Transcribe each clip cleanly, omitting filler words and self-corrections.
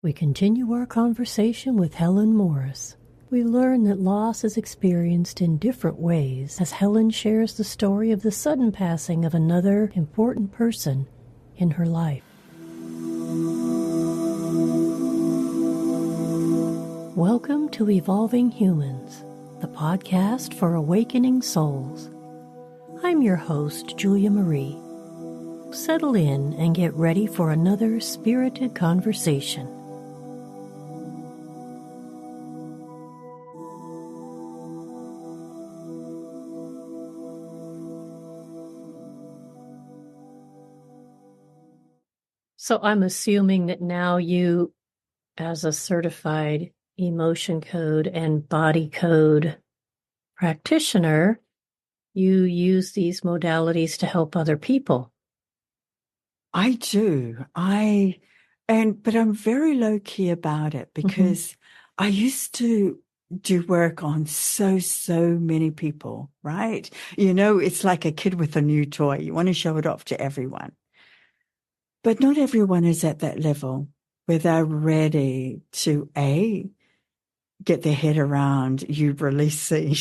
We continue our conversation with Helen Morris. We learn that loss is experienced in different ways as Helen shares the story of the sudden passing of another important person in her life. Welcome to Evolving Humans, the podcast for awakening souls. I'm your host, Julia Marie. Settle in and get ready for another spirited conversation. So I'm assuming that now you, as a certified emotion code and body code practitioner, you use these modalities to help other people. I do. But I'm very low key about it because I used to do work on so many people, right? You know, it's like a kid with a new toy. You want to show it off to everyone. But not everyone is at that level where they're ready to get their head around you releasing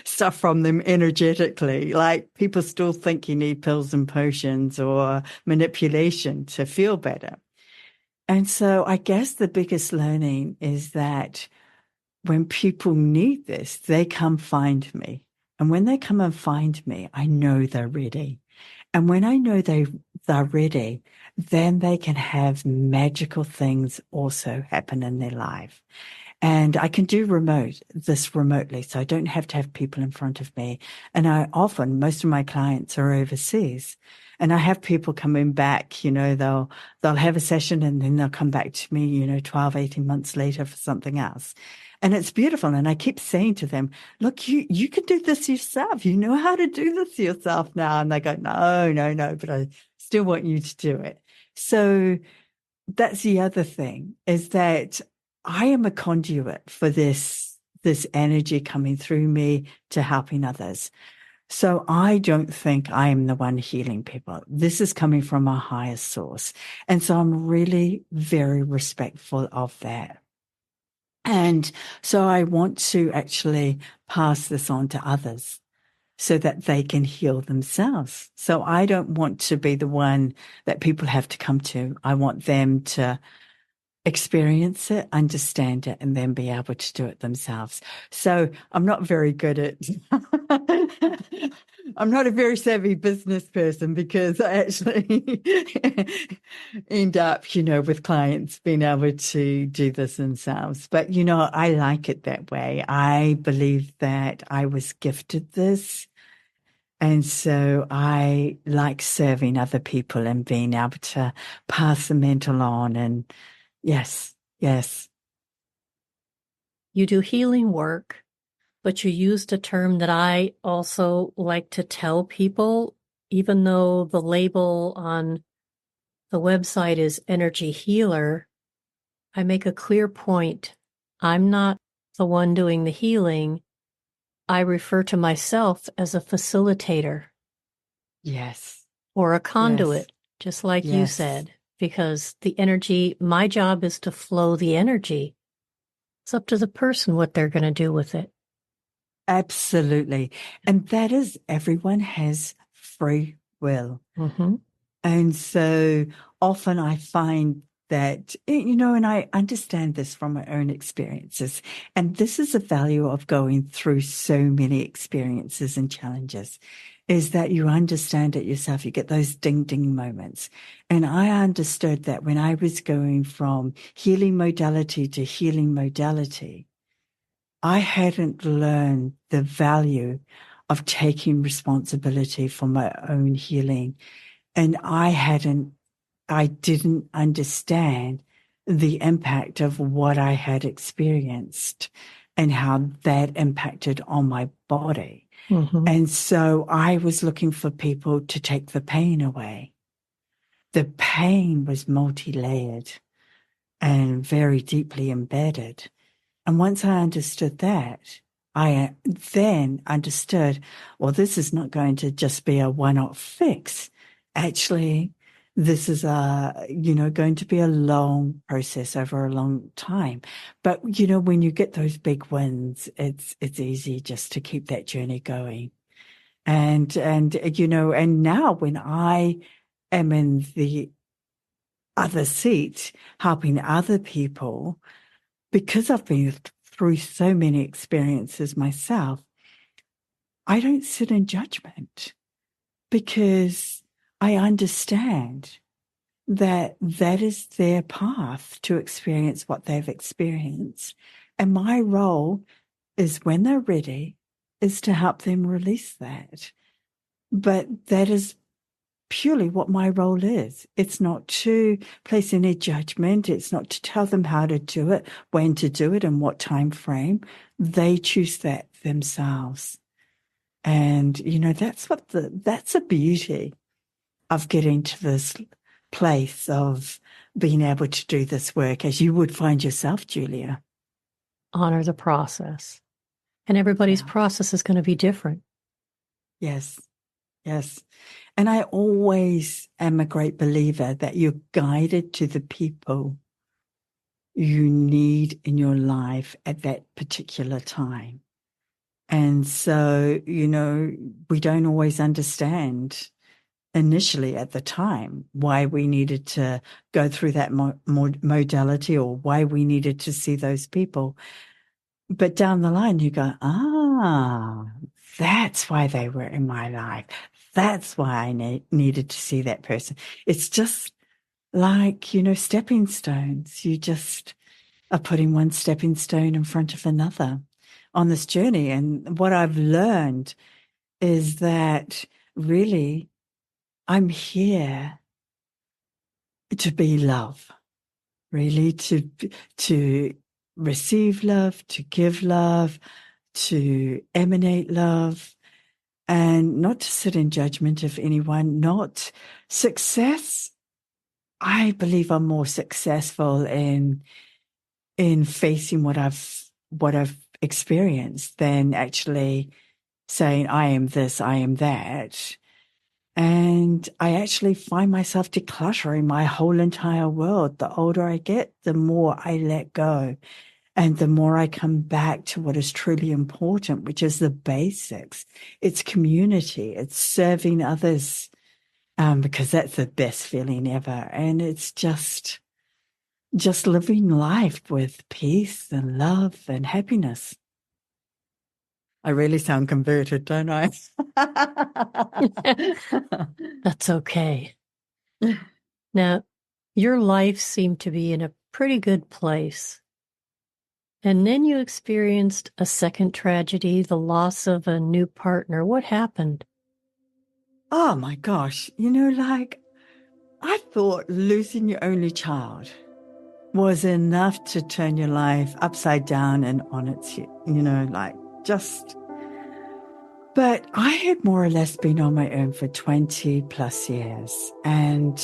stuff from them energetically. Like people still think you need pills and potions or manipulation to feel better. And so I guess the biggest learning is that when people need this, they come find me. And when they come and find me, I know they're ready. And when I know they're ready, then they can have magical things also happen in their life. And I can do this remotely, so I don't have to have people in front of me. And most of my clients are overseas. And I have people coming back, you know, they'll have a session and then they'll come back to me, 12, 18 months later for something else. And it's beautiful. And I keep saying to them, look, you can do this yourself. You know how to do this yourself now. And they go, no, but I still want you to do it. So that's the other thing, is that I am a conduit for this energy coming through me to helping others. So I don't think I am the one healing people. This is coming from a higher source. And so I'm really very respectful of that. And so I want to actually pass this on to others so that they can heal themselves. So I don't want to be the one that people have to come to. I want them to experience it, understand it, and then be able to do it themselves. So I'm not very good at, I'm not a very savvy business person because I actually end up, with clients being able to do this themselves. But, I like it that way. I believe that I was gifted this. And so I like serving other people and being able to pass the mantle on. And yes. You do healing work, but you used a term that I also like to tell people, even though the label on the website is energy healer. I make a clear point. I'm not the one doing the healing. I refer to myself as a facilitator. Yes. Or a conduit, just like you Yes. said, because the energy, my job is to flow the energy. It's up to the person what they're going to do with it. Absolutely. And that is, everyone has free will. Mm-hmm. And so often I find that, and I understand this from my own experiences. And this is the value of going through so many experiences and challenges, is that you understand it yourself. You get those ding moments. And I understood that when I was going from healing modality to healing modality, I hadn't learned the value of taking responsibility for my own healing. And I didn't understand the impact of what I had experienced and how that impacted on my body. Mm-hmm. And so I was looking for people to take the pain away. The pain was multi-layered and very deeply embedded. And once I understood that, I then understood, well, this is not going to just be a one-off fix. Actually, this is going to be a long process over a long time. But, when you get those big wins, it's easy just to keep that journey going. And now when I am in the other seat, helping other people, because I've been through so many experiences myself, I don't sit in judgment because I understand that that is their path to experience what they've experienced. And my role is, when they're ready, is to help them release that. But that is purely what my role is. It's not to place any judgment. It's not to tell them how to do it, when to do it, and what time frame. They choose that themselves. And, that's a beauty of getting to this place of being able to do this work, as you would find yourself, Julia. Honor the process. And everybody's process is going to be different. Yes. Yes. And I always am a great believer that you're guided to the people you need in your life at that particular time. And so, we don't always understand initially at the time why we needed to go through that modality, or why we needed to see those people. But down the line, you go, that's why they were in my life. That's why I needed to see that person. It's just like, stepping stones. You just are putting one stepping stone in front of another on this journey. And what I've learned is that really I'm here to be love, really to receive love, to give love, to emanate love, and not to sit in judgment of anyone. Not success. I believe I'm more successful in facing what I've experienced than actually saying I am this, I am that. And I actually find myself decluttering my whole entire world. The older I get, the more I let go. And the more I come back to what is truly important, which is the basics. It's community. It's serving others, because that's the best feeling ever. And it's just living life with peace and love and happiness. I really sound converted, don't I? That's okay. Now, your life seemed to be in a pretty good place. And then you experienced a second tragedy, the loss of a new partner. What happened? Oh my gosh. I thought losing your only child was enough to turn your life upside down and on its head, just. But I had more or less been on my own for 20 plus years. And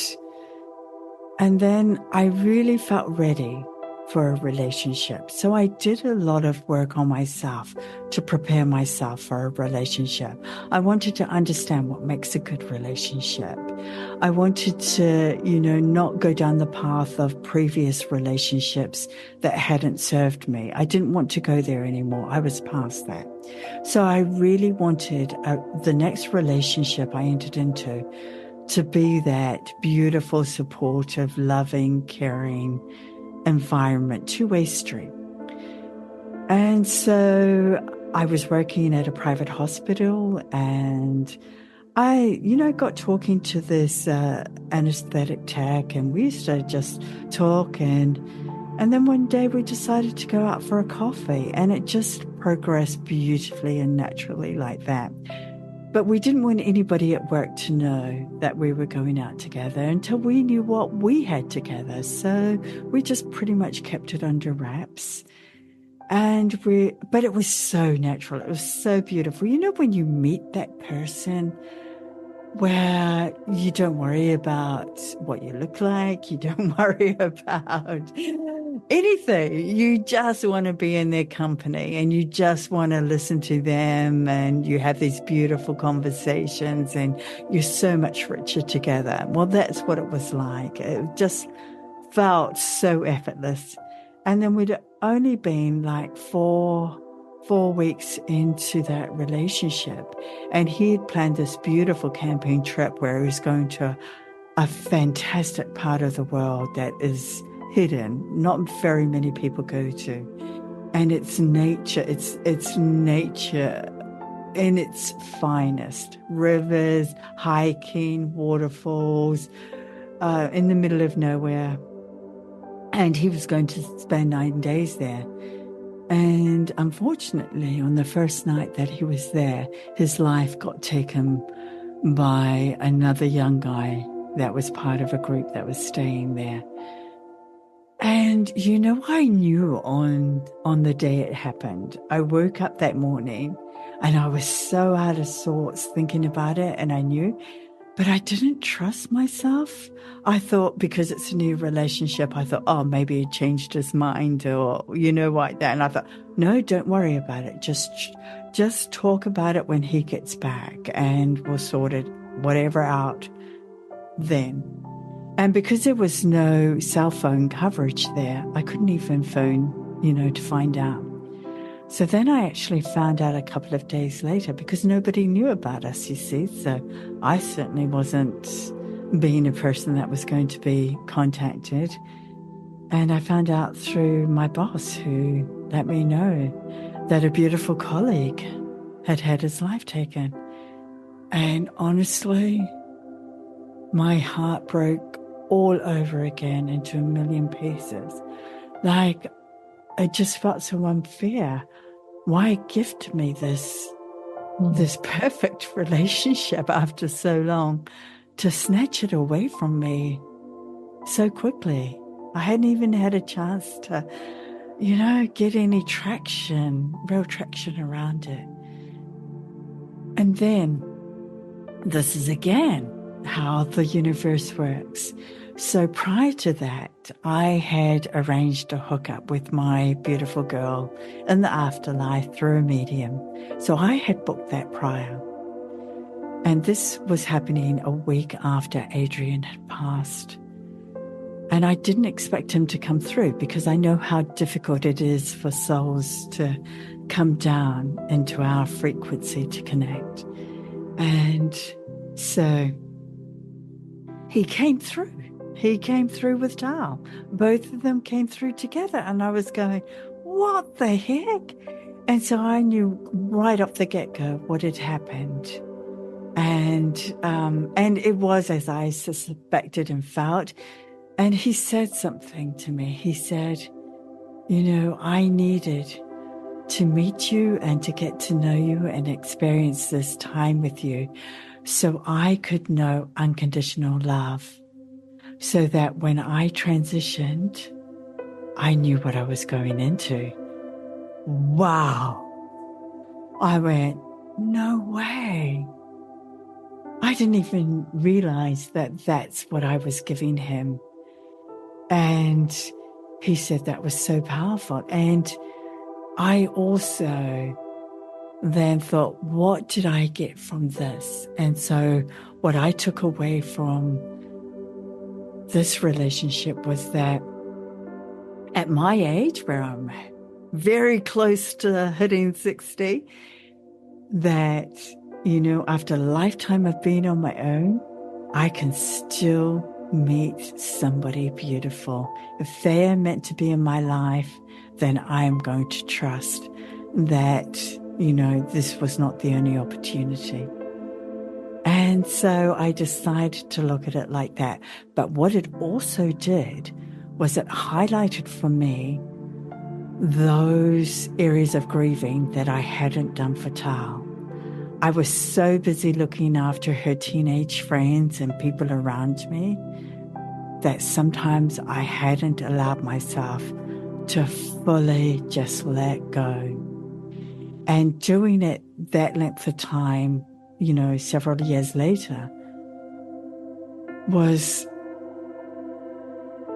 then I really felt ready for a relationship. So I did a lot of work on myself to prepare myself for a relationship. I wanted to understand what makes a good relationship. I wanted to, not go down the path of previous relationships that hadn't served me. I didn't want to go there anymore. I was past that. So I really wanted the next relationship I entered into to be that beautiful, supportive, loving, caring environment, two-way street. And so I was working at a private hospital, and I, got talking to this anesthetic tech, and we used to just talk, and then one day we decided to go out for a coffee, and it just progressed beautifully and naturally like that. But we didn't want anybody at work to know that we were going out together until we knew what we had together. So we just pretty much kept it under wraps. But it was so natural. It was so beautiful. When you meet that person where you don't worry about what you look like, you don't worry about anything. You just want to be in their company and you just want to listen to them and you have these beautiful conversations and you're so much richer together. Well, that's what it was like. It just felt so effortless. And then we'd only been like four weeks into that relationship. And he had planned this beautiful camping trip where he was going to a fantastic part of the world that is hidden, not very many people go to. And it's nature, it's nature in its finest. Rivers, hiking, waterfalls, in the middle of nowhere. And he was going to spend 9 days there. And unfortunately, on the first night that he was there, his life got taken by another young guy that was part of a group that was staying there. And, you know, I knew on the day it happened. I woke up that morning and I was so out of sorts thinking about it, and I knew, but I didn't trust myself. I thought because it's a new relationship, I thought, oh, maybe he changed his mind or, you know, like that. And I thought, no, don't worry about it. Just talk about it when he gets back and we'll sort it, whatever out then. And because there was no cell phone coverage there, I couldn't even phone, you know, to find out. So then I actually found out a couple of days later because nobody knew about us, you see. So I certainly wasn't being a person that was going to be contacted. And I found out through my boss, who let me know that a beautiful colleague had had his life taken. And honestly, my heart broke all over again into a million pieces. Like, it just felt so unfair. Why gift me this perfect relationship after so long, to snatch it away from me so quickly? I hadn't even had a chance to, you know, get any real traction around it. And then this is again how the universe works. So prior to that, I had arranged a hookup with my beautiful girl in the afterlife through a medium. So I had booked that prior. And this was happening a week after Adrian had passed. And I didn't expect him to come through because I know how difficult it is for souls to come down into our frequency to connect. And so he came through. He came through with Dal. Both of them came through together. And I was going, what the heck? And so I knew right off the get-go what had happened. And it was as I suspected and felt. And he said something to me. He said, you know, I needed to meet you and to get to know you and experience this time with you so I could know unconditional love, so that when I transitioned, I knew what I was going into. Wow. I went, no way. I didn't even realize that that's what I was giving him. And he said that was so powerful. And I also then thought, what did I get from this? And so what I took away from this relationship was that at my age, where I'm very close to hitting 60, that, you know, after a lifetime of being on my own, I can still meet somebody beautiful. If they are meant to be in my life, then I am going to trust that, you know, this was not the only opportunity. And so I decided to look at it like that. But what it also did was it highlighted for me those areas of grieving that I hadn't done for Tal. I was so busy looking after her teenage friends and people around me that sometimes I hadn't allowed myself to fully just let go. And doing it that length of time, you know, several years later, was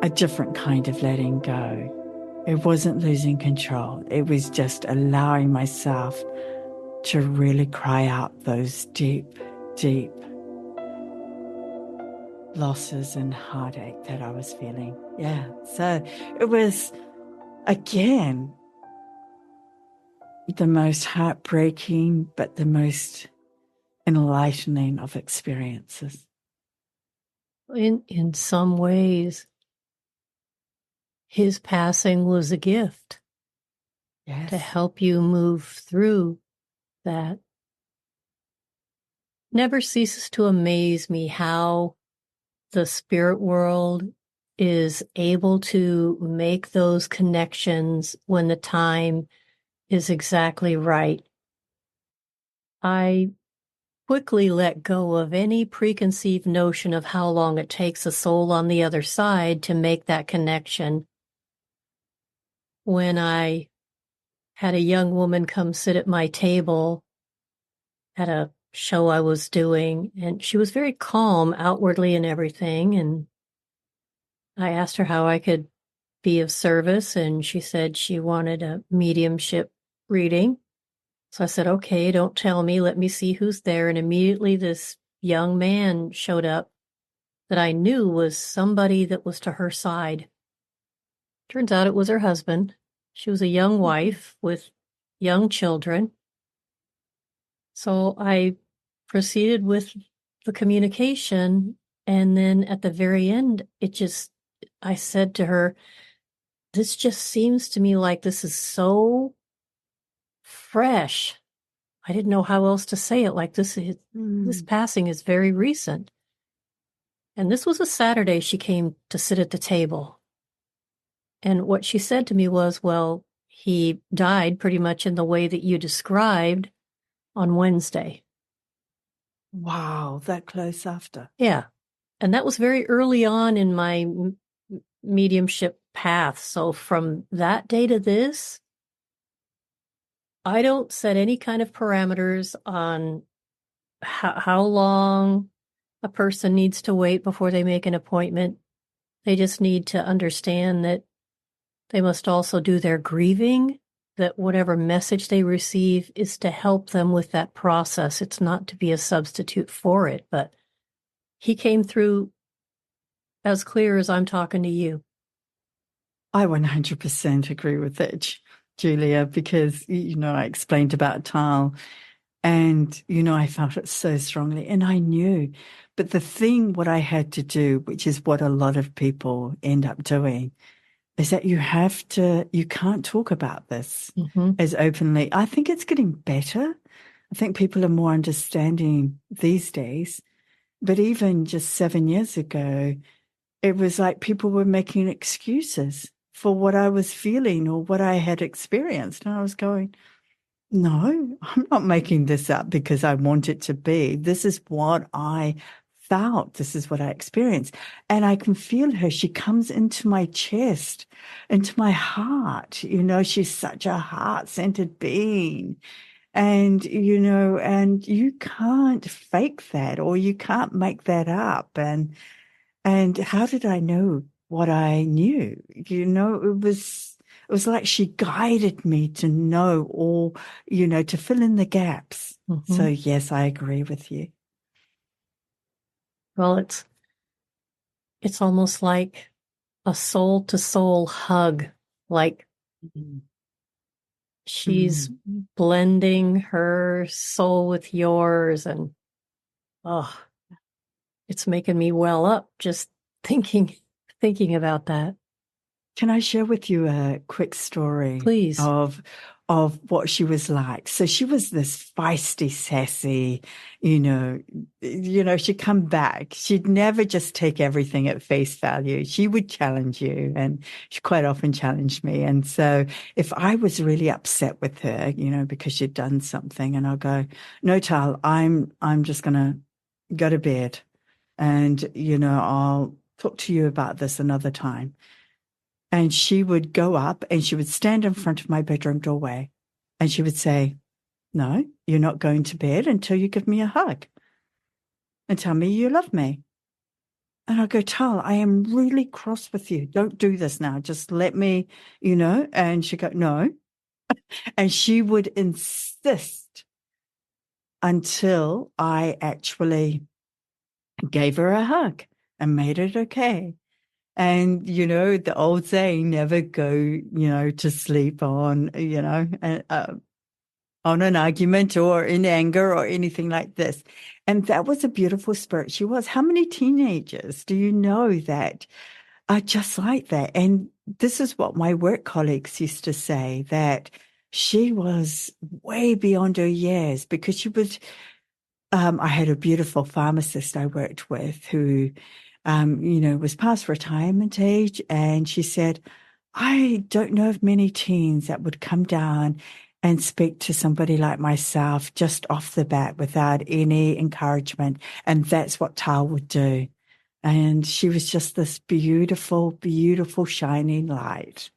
a different kind of letting go. It wasn't losing control. It was just allowing myself to really cry out those deep, deep losses and heartache that I was feeling. Yeah. So it was, again, the most heartbreaking, but the most enlightening of experiences. In some ways, his passing was a gift Yes. to help you move through that. Never ceases to amaze me how the spirit world is able to make those connections when the time is exactly right. I quickly let go of any preconceived notion of how long it takes a soul on the other side to make that connection. When I had a young woman come sit at my table at a show I was doing, and she was very calm outwardly and everything, and I asked her how I could be of service, and she said she wanted a mediumship reading. So I said, okay, don't tell me, let me see who's there. And immediately this young man showed up that I knew was somebody that was to her side. Turns out it was her husband. She was a young wife with young children. So I proceeded with the communication. And then at the very end, I said to her, this just seems to me like this is so fresh. I didn't know how else to say it. Like this passing is very recent. And this was a Saturday she came to sit at the table. And what she said to me was, well, he died pretty much in the way that you described on Wednesday. Wow, that close after. Yeah. And that was very early on in my mediumship path. So from that day to this, I don't set any kind of parameters on how long a person needs to wait before they make an appointment. They just need to understand that they must also do their grieving, that whatever message they receive is to help them with that process. It's not to be a substitute for it, but he came through as clear as I'm talking to you. I 100% agree with that, Julia, because, I explained about Tal and, I felt it so strongly and I knew. But the thing, what I had to do, which is what a lot of people end up doing, is that you can't talk about this as openly. I think it's getting better. I think people are more understanding these days. But even just 7 years ago, it was like people were making excuses for what I was feeling or what I had experienced. And I was going, no, I'm not making this up because I want it to be. This is what I felt. This is what I experienced. And I can feel her. She comes into my chest, into my heart. She's such a heart-centered being. And, and you can't fake that or you can't make that up. And how did I know what I knew? It was like she guided me to know or, to fill in the gaps. So yes, I agree with you. Well, it's almost like a soul to soul hug, like she's blending her soul with yours, and it's making me well up just thinking about that. Can I share with you a quick story? Please. Of what she was like. So she was this feisty, sassy, she'd come back. She'd never just take everything at face value. She would challenge you, and she quite often challenged me. And so if I was really upset with her, because she'd done something, and I'll go, no, Tal, I'm just going to go to bed and, I'll talk to you about this another time. And she would go up and she would stand in front of my bedroom doorway and she would say, no, you're not going to bed until you give me a hug and tell me you love me. And I go, Tal, I am really cross with you. Don't do this now. Just let me, And she go, no. And she would insist until I actually gave her a hug and made it okay. And, the old saying, never go, to sleep on, on an argument or in anger or anything like this. And that was a beautiful spirit she was. How many teenagers do you know that are just like that? And this is what my work colleagues used to say, that she was way beyond her years because she was, I had a beautiful pharmacist I worked with who, was past retirement age. And she said, I don't know of many teens that would come down and speak to somebody like myself just off the bat without any encouragement. And that's what Tal would do. And she was just this beautiful, beautiful shining light.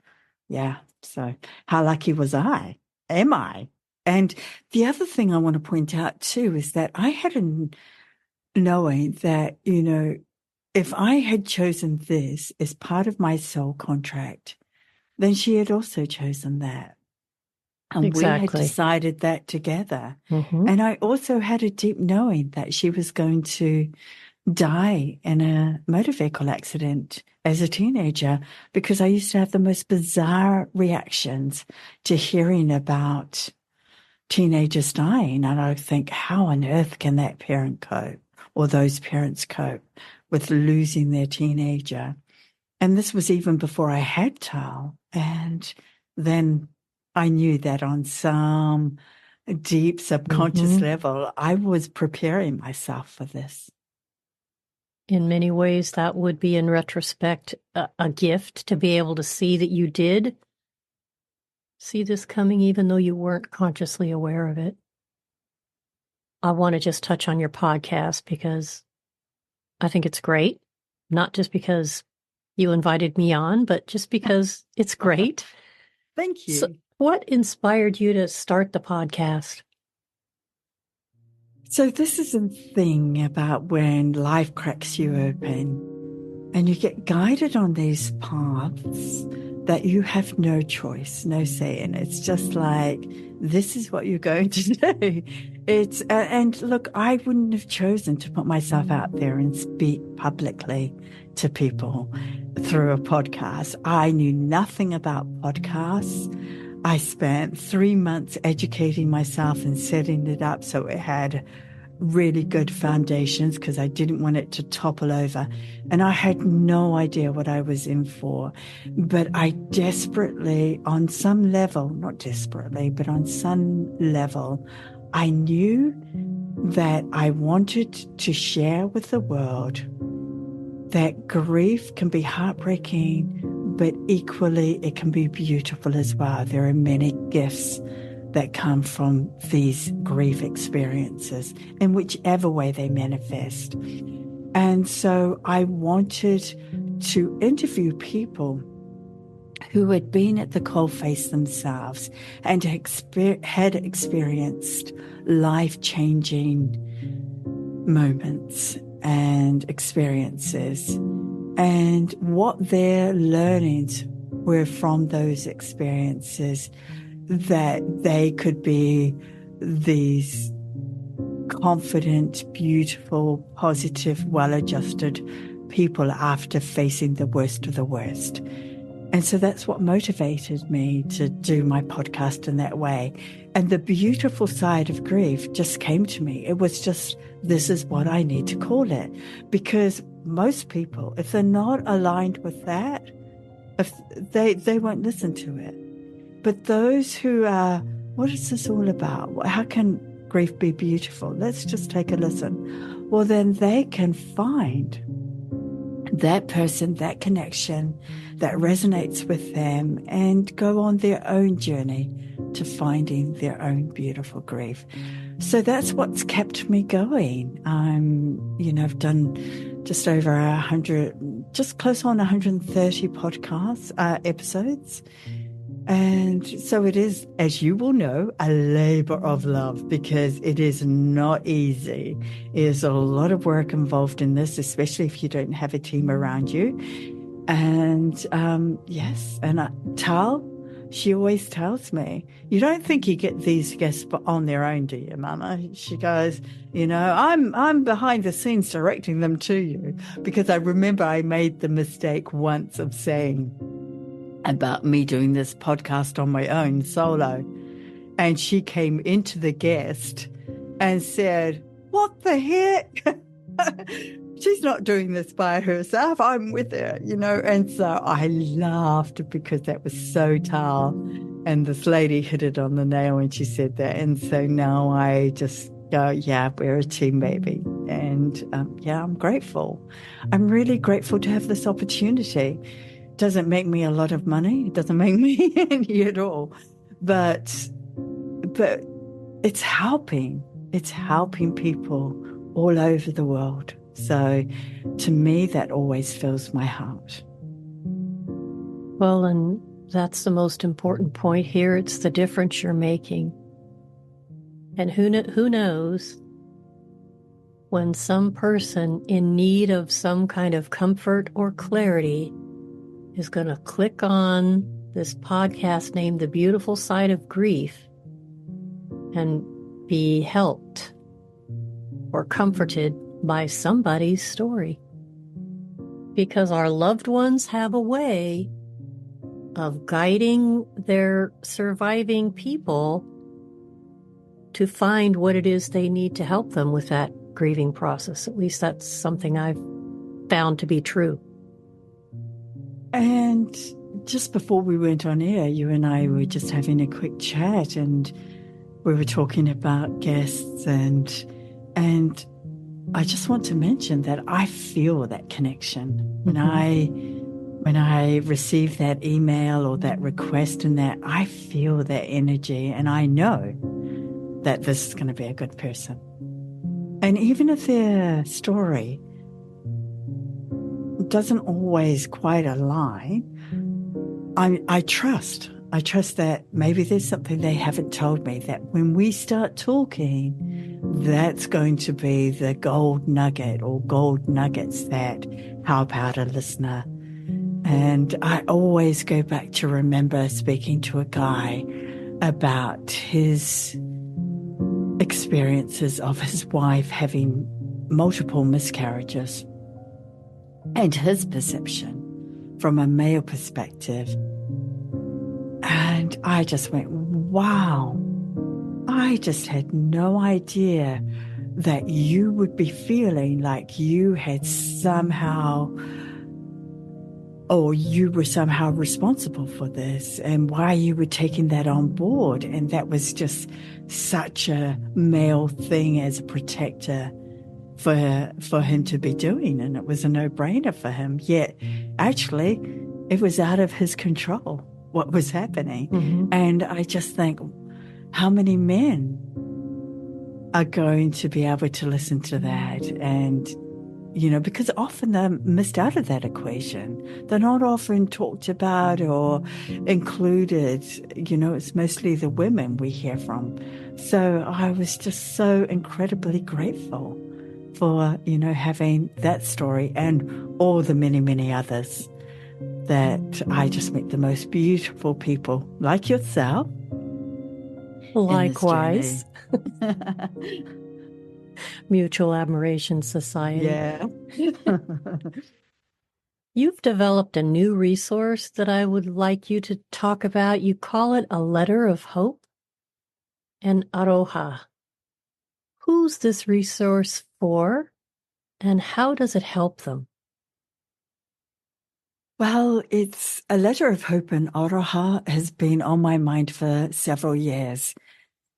Yeah. So how lucky was I? Am I? And the other thing I want to point out too is that I had a knowing that, if I had chosen this as part of my soul contract, then she had also chosen that. And we had Exactly. decided that together. Mm-hmm. And I also had a deep knowing that she was going to die in a motor vehicle accident as a teenager, because I used to have the most bizarre reactions to hearing about teenagers dying. And I think, how on earth can that parent cope, or those parents cope with losing their teenager? And this was even before I had Tal. And then I knew that on some deep subconscious level, I was preparing myself for this. In many ways, that would be, in retrospect, a gift to be able to see that you did see this coming, even though you weren't consciously aware of it. I want to just touch on your podcast because I think it's great, not just because you invited me on, but just because it's great. Thank you. So what inspired you to start the podcast? So this is the thing about when life cracks you open and you get guided on these paths that you have no choice, no say in. It's just like, this is what you're going to do. And look, I wouldn't have chosen to put myself out there and speak publicly to people through a podcast. I knew nothing about podcasts. I spent 3 months educating myself and setting it up so it had really good foundations, because I didn't want it to topple over. And I had no idea what I was in for. But I desperately, on some level, not desperately, but on some level, I knew that I wanted to share with the world that grief can be heartbreaking, but equally it can be beautiful as well. There are many gifts that come from these grief experiences in whichever way they manifest. And so I wanted to interview people who had been at the coalface themselves and had experienced life-changing moments and experiences, and what their learnings were from those experiences, that they could be these confident, beautiful, positive, well-adjusted people after facing the worst of the worst. And so that's what motivated me to do my podcast in that way. And the beautiful side of grief just came to me. It was just, this is what I need to call it. Because most people, if they're not aligned with that, if they won't listen to it. But those who are, what is this all about? How can grief be beautiful? Let's just take a listen. Well, then they can find that person, that connection that resonates with them, and go on their own journey to finding their own beautiful grief. So that's what's kept me going. I've done just over 100, just close on 130 podcasts, episodes. And so it is, as you will know, a labor of love because it is not easy. There's a lot of work involved in this, especially if you don't have a team around you. And yes, and Tal, she always tells me, you don't think you get these guests on their own, do you, Mama? She goes, I'm behind the scenes directing them to you because I remember I made the mistake once of saying about me doing this podcast on my own solo. And she came into the guest and said, what the heck? She's not doing this by herself. I'm with her, And so I laughed because that was so Tal. And this lady hit it on the nail when she said that. And so now I just go, yeah, we're a team, baby. And yeah, I'm grateful. I'm really grateful to have this opportunity. Doesn't make me a lot of money. It doesn't make me any at all. But it's helping. It's helping people all over the world. So to me, that always fills my heart. Well, and that's the most important point here. It's the difference you're making. And who knows when some person in need of some kind of comfort or clarity is going to click on this podcast named The Beautiful Side of Grief and be helped or comforted by somebody's story. Because our loved ones have a way of guiding their surviving people to find what it is they need to help them with that grieving process. At least that's something I've found to be true. And just before we went on air, you and I were just having a quick chat and we were talking about guests and I just want to mention that I feel that connection. When I receive that email or that request and that, I feel that energy and I know that this is going to be a good person. And even if their story doesn't always quite align, I trust that maybe there's something they haven't told me that when we start talking, that's going to be the gold nugget or gold nuggets that help out a listener. And I always go back to remember speaking to a guy about his experiences of his wife having multiple miscarriages and his perception from a male perspective. And I just went, wow, I just had no idea that you would be feeling like you had somehow, or you were somehow responsible for this and why you were taking that on board. And that was just such a male thing as a protector for him to be doing. And it was a no-brainer for him. Yet, actually, it was out of his control what was happening. Mm-hmm. And I just think, how many men are going to be able to listen to that? And, because often they're missed out of that equation. They're not often talked about or included. It's mostly the women we hear from. So I was just so incredibly grateful for, having that story and all the many, many others that I just meet the most beautiful people like yourself. Likewise. Mutual Admiration Society. Yeah. You've developed a new resource that I would like you to talk about. You call it a letter of hope and aroha. Who's this resource for and how does it help them? Well, it's a letter of hope and aroha has been on my mind for several years.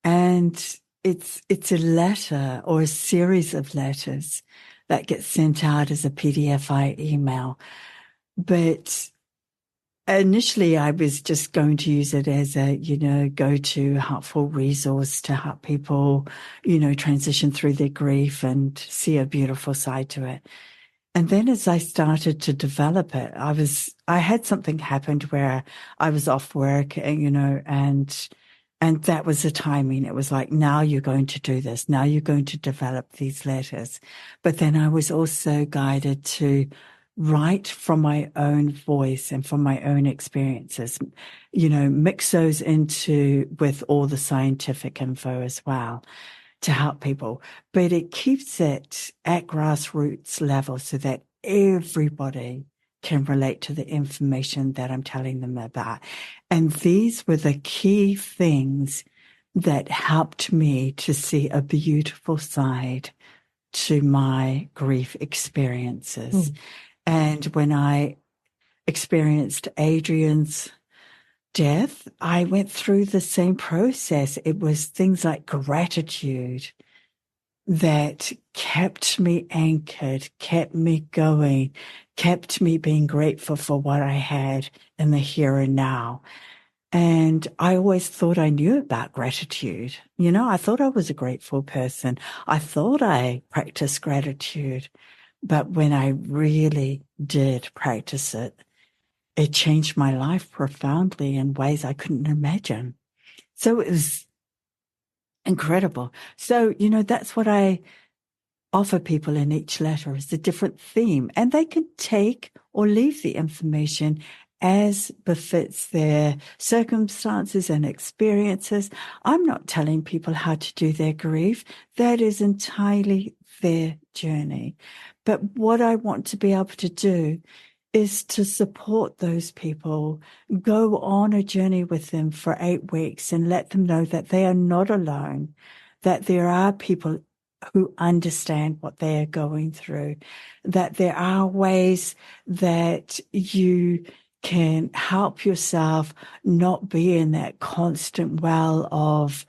And it's a letter or a series of letters that gets sent out as a PDF by email. But initially I was just going to use it as a, go-to helpful resource to help people, transition through their grief and see a beautiful side to it. And then as I started to develop it, I had something happened where I was off work, and that was the timing. It was like, now you're going to do this. Now you're going to develop these letters. But then I was also guided to write from my own voice and from my own experiences, mix those into with all the scientific info as well to help people, but it keeps it at grassroots level so that everybody can relate to the information that I'm telling them about. And these were the key things that helped me to see a beautiful side to my grief experiences. And when I experienced Adrian's death, I went through the same process. It was things like gratitude that kept me anchored, kept me going, kept me being grateful for what I had in the here and now. And I always thought I knew about gratitude. I thought I was a grateful person. I thought I practiced gratitude. But when I really did practice it, it changed my life profoundly in ways I couldn't imagine. So it was incredible. So, that's what I offer people in each letter is a different theme, and they can take or leave the information as befits their circumstances and experiences. I'm not telling people how to do their grief. That is entirely their journey. But what I want to be able to do is to support those people, go on a journey with them for 8 weeks and let them know that they are not alone, that there are people who understand what they are going through, that there are ways that you can help yourself not be in that constant well of,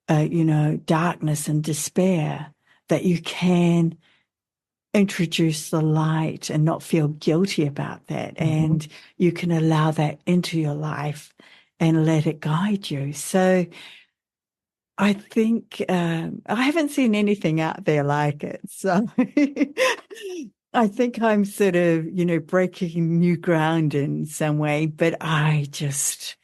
darkness and despair, that you can introduce the light and not feel guilty about that. And you can allow that into your life and let it guide you. So I think I haven't seen anything out there like it. So I think I'm sort of, breaking new ground in some way, but I just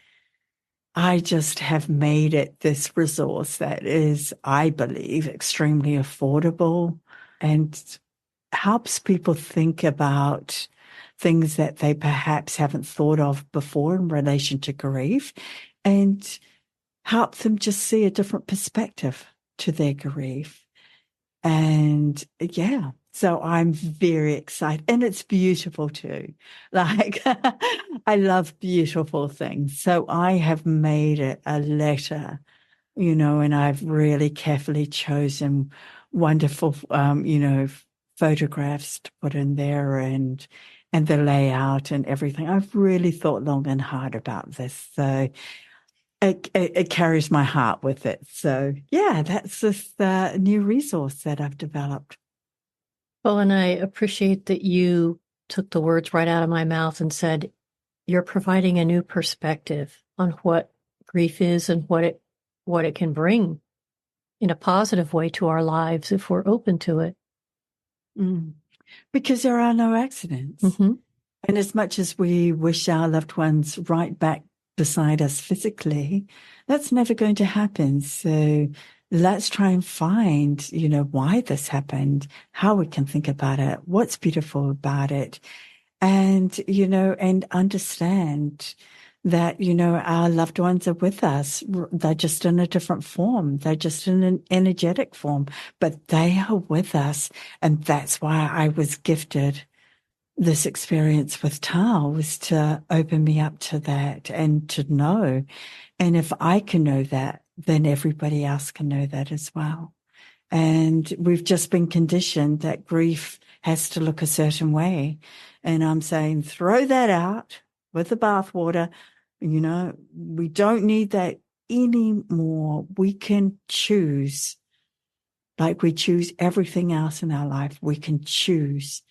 have made it this resource that is, I believe, extremely affordable and helps people think about things that they perhaps haven't thought of before in relation to grief, and help them just see a different perspective to their grief. And yeah, so I'm very excited, and it's beautiful too. Like, I love beautiful things. So I have made it a letter, and I've really carefully chosen wonderful, photographs to put in there, and the layout and everything. I've really thought long and hard about this. So it carries my heart with it. So yeah, that's this new resource that I've developed. Well, and I appreciate that you took the words right out of my mouth and said, you're providing a new perspective on what grief is and what it can bring in a positive way to our lives if we're open to it. Because there are no accidents. And as much as we wish our loved ones right back beside us physically, that's never going to happen. So let's try and find, why this happened, how we can think about it, what's beautiful about it, and, and understand that, our loved ones are with us. They're just in a different form. They're just in an energetic form, but they are with us. And that's why I was gifted this experience with Tao, was to open me up to that and to know. And if I can know that, then everybody else can know that as well. And we've just been conditioned that grief has to look a certain way. And I'm saying, throw that out with the bathwater. We don't need that anymore. We can choose, like we choose everything else in our life. We can choose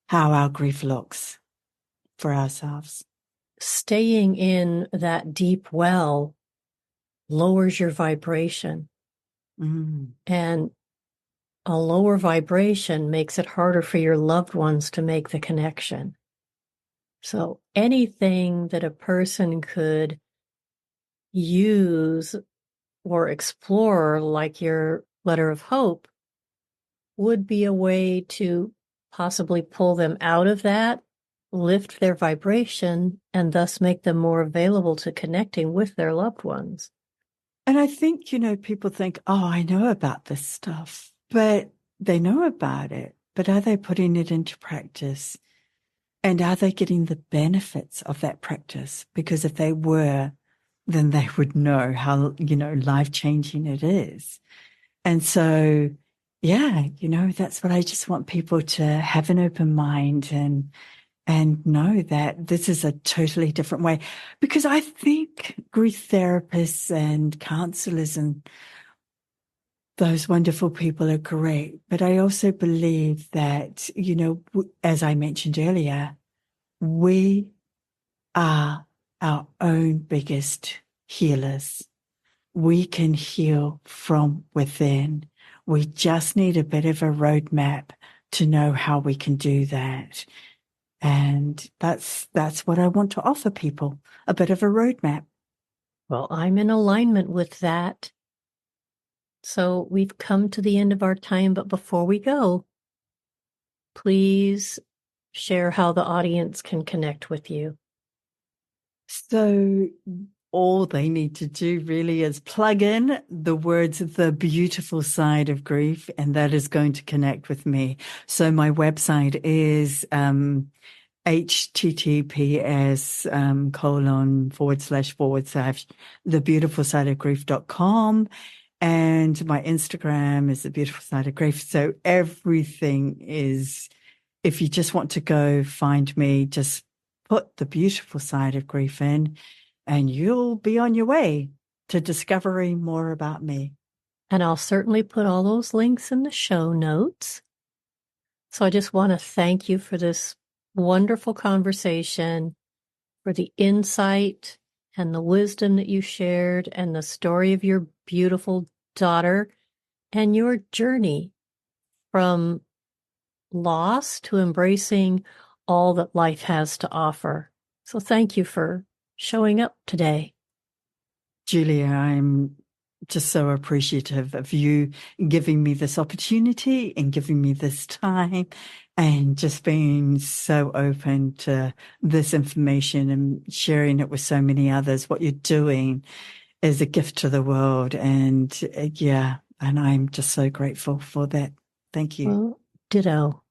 how our grief looks for ourselves. Staying in that deep well lowers your vibration. And a lower vibration makes it harder for your loved ones to make the connection. So anything that a person could use or explore, like your letter of hope, would be a way to possibly pull them out of that, lift their vibration, and thus make them more available to connecting with their loved ones. And I think, people think, oh, I know about this stuff, but they know about it. But are they putting it into practice? And are they getting the benefits of that practice? Because if they were, then they would know how, life-changing it is. And so, yeah, that's what I just want people to have an open mind and know that this is a totally different way. Because I think grief therapists and counselors and those wonderful people are great. But I also believe that, as I mentioned earlier, we are our own biggest healers. We can heal from within. We just need a bit of a roadmap to know how we can do that. And that's what I want to offer people, a bit of a roadmap. Well, I'm in alignment with that. So we've come to the end of our time, but before we go, please share how the audience can connect with you. So all they need to do really is plug in the words, the beautiful side of grief, and that is going to connect with me. So my website is https / thebeautifulsideofgrief.com. And my Instagram is the beautiful side of grief. So everything is, if you just want to go find me, just put the beautiful side of grief in and you'll be on your way to discovering more about me. And I'll certainly put all those links in the show notes. So I just want to thank you for this wonderful conversation, for the insight and the wisdom that you shared, and the story of your beautiful daughter and your journey from loss to embracing all that life has to offer. So thank you for showing up today. Julia, I'm just so appreciative of you giving me this opportunity and giving me this time and just being so open to this information and sharing it with so many others. What you're doing is a gift to the world. And and I'm just so grateful for that. Thank you. Well, ditto.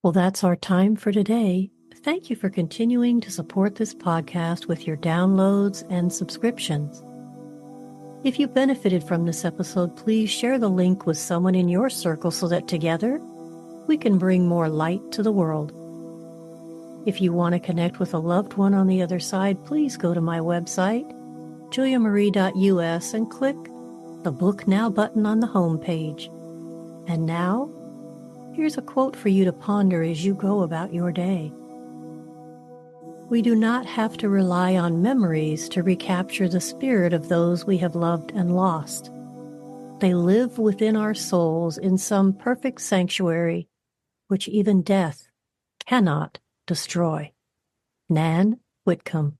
Well, that's our time for today. Thank you for continuing to support this podcast with your downloads and subscriptions. If you benefited from this episode, please share the link with someone in your circle so that together we can bring more light to the world. If you want to connect with a loved one on the other side, please go to my website, juliamarie.us, and click the Book Now button on the home page. And now, here's a quote for you to ponder as you go about your day. We do not have to rely on memories to recapture the spirit of those we have loved and lost. They live within our souls in some perfect sanctuary which even death cannot destroy. Nan Whitcomb.